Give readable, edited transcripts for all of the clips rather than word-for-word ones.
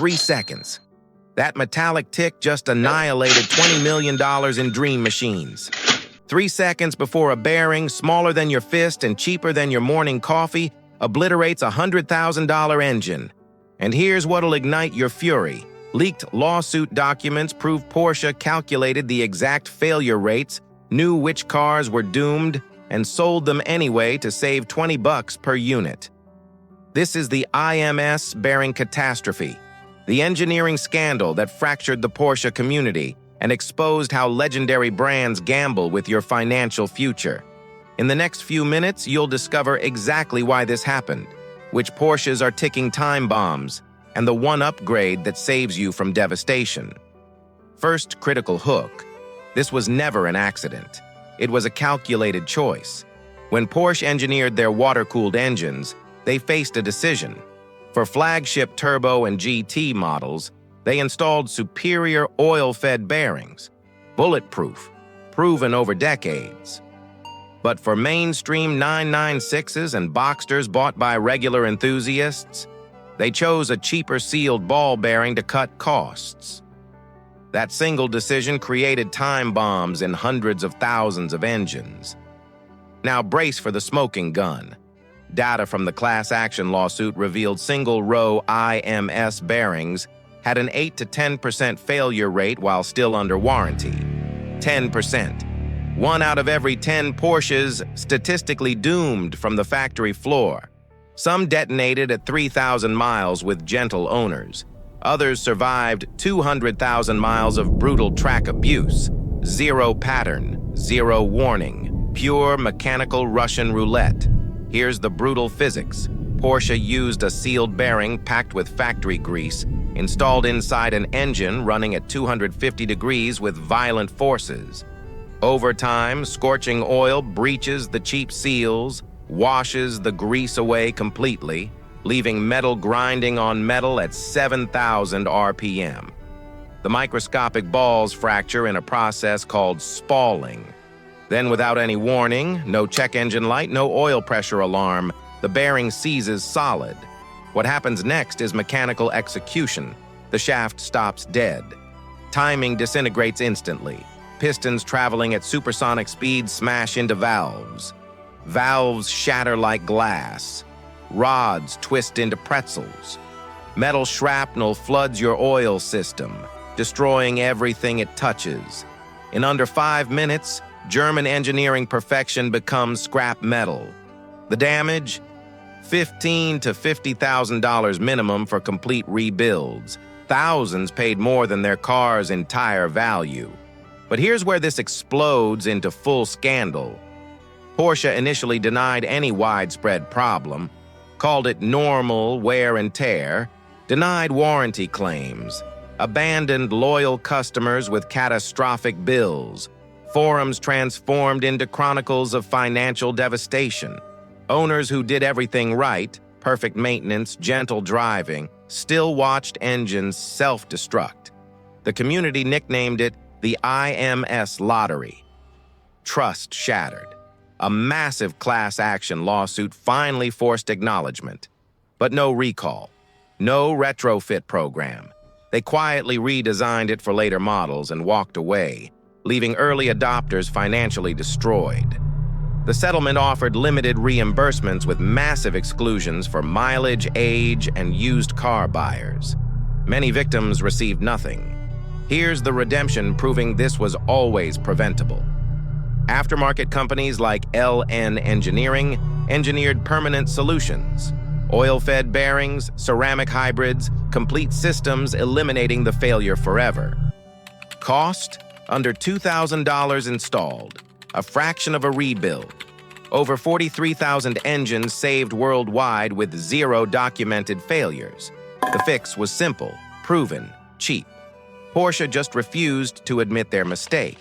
3 seconds. That metallic tick just annihilated $20 million in dream machines. 3 seconds before a bearing smaller than your fist and cheaper than your morning coffee obliterates a $100,000 engine. And here's what'll ignite your fury. Leaked lawsuit documents prove Porsche calculated the exact failure rates, knew which cars were doomed, and sold them anyway to save $20 per unit. This is the IMS bearing catastrophe, the engineering scandal that fractured the Porsche community and exposed how legendary brands gamble with your financial future. In the next few minutes, you'll discover exactly why this happened, which Porsches are ticking time bombs, and the one upgrade that saves you from devastation. First critical hook. This was never an accident. It was a calculated choice. When Porsche engineered their water-cooled engines, they faced a decision. For flagship turbo and GT models, they installed superior oil-fed bearings, bulletproof, proven over decades. But for mainstream 996s and Boxsters bought by regular enthusiasts, they chose a cheaper sealed ball bearing to cut costs. That single decision created time bombs in hundreds of thousands of engines. Now brace for the smoking gun. Data from the class action lawsuit revealed single-row IMS bearings had an 8 to 10% failure rate while still under warranty. 10%. 1 out of every 10 Porsches statistically doomed from the factory floor. Some detonated at 3,000 miles with gentle owners. Others survived 200,000 miles of brutal track abuse. Zero pattern, zero warning. Pure mechanical Russian roulette. Here's the brutal physics. Porsche used a sealed bearing packed with factory grease, installed inside an engine running at 250 degrees with violent forces. Over time, scorching oil breaches the cheap seals, washes the grease away completely, leaving metal grinding on metal at 7,000 RPM. The microscopic balls fracture in a process called spalling. Then, without any warning, no check engine light, no oil pressure alarm, the bearing seizes solid. What happens next is mechanical execution. The shaft stops dead. Timing disintegrates instantly. Pistons traveling at supersonic speeds smash into valves. Valves shatter like glass. Rods twist into pretzels. Metal shrapnel floods your oil system, destroying everything it touches. In under 5 minutes, German engineering perfection becomes scrap metal. The damage? $15,000 to $50,000 minimum for complete rebuilds. Thousands paid more than their car's entire value. But here's where this explodes into full scandal. Porsche initially denied any widespread problem, called it normal wear and tear, denied warranty claims, abandoned loyal customers with catastrophic bills, forums transformed into chronicles of financial devastation. Owners who did everything right, perfect maintenance, gentle driving, still watched engines self-destruct. The community nicknamed it the IMS lottery. Trust shattered. A massive class action lawsuit finally forced acknowledgement. But no recall. No retrofit program. They quietly redesigned it for later models and walked away, leaving early adopters financially destroyed. The settlement offered limited reimbursements with massive exclusions for mileage, age, and used car buyers. Many victims received nothing. Here's the redemption proving this was always preventable. Aftermarket companies like LN Engineering engineered permanent solutions. Oil-fed bearings, ceramic hybrids, complete systems eliminating the failure forever. Cost? Under $2,000 installed, a fraction of a rebuild. Over 43,000 engines saved worldwide with 0 documented failures. The fix was simple, proven, cheap. Porsche just refused to admit their mistake.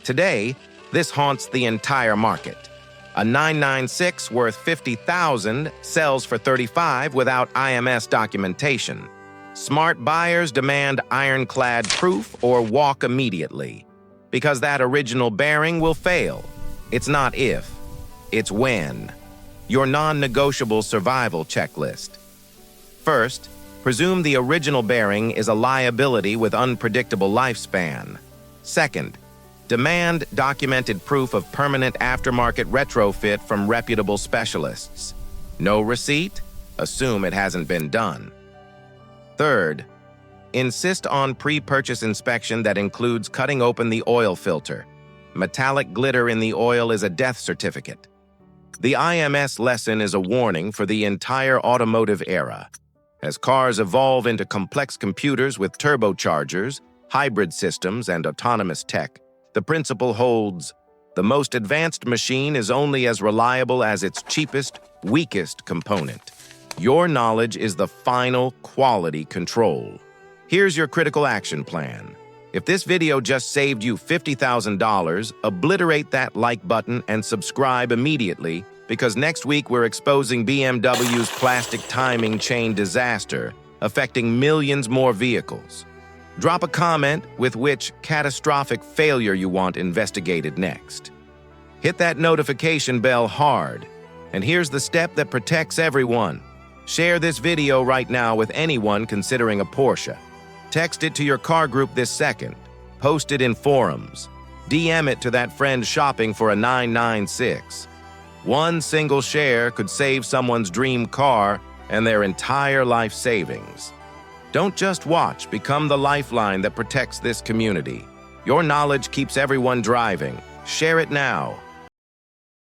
Today, this haunts the entire market. A 996 worth $50,000 sells for $35,000 without IMS documentation. Smart buyers demand ironclad proof or walk immediately. Because that original bearing will fail. It's not if, it's when. Your non-negotiable survival checklist. First, Presume the original bearing is a liability with unpredictable lifespan. Second, demand documented proof of permanent aftermarket retrofit from reputable specialists. No receipt? Assume it hasn't been done. Third, insist on pre-purchase inspection that includes cutting open the oil filter. Metallic glitter in the oil is a death certificate. The IMS lesson is a warning for the entire automotive era. As cars evolve into complex computers with turbochargers, hybrid systems, and autonomous tech, the principle holds: the most advanced machine is only as reliable as its cheapest, weakest component. Your knowledge is the final quality control. Here's your critical action plan. If this video just saved you $50,000, obliterate that like button and subscribe immediately, because next week we're exposing BMW's plastic timing chain disaster, affecting millions more vehicles. Drop a comment with which catastrophic failure you want investigated next. Hit that notification bell hard. And here's the step that protects everyone. Share this video right now with anyone considering a Porsche. Text it to your car group this second. Post it in forums. DM it to that friend shopping for a 996. One single share could save someone's dream car and their entire life savings. Don't just watch, become the lifeline that protects this community. Your knowledge keeps everyone driving. Share it now.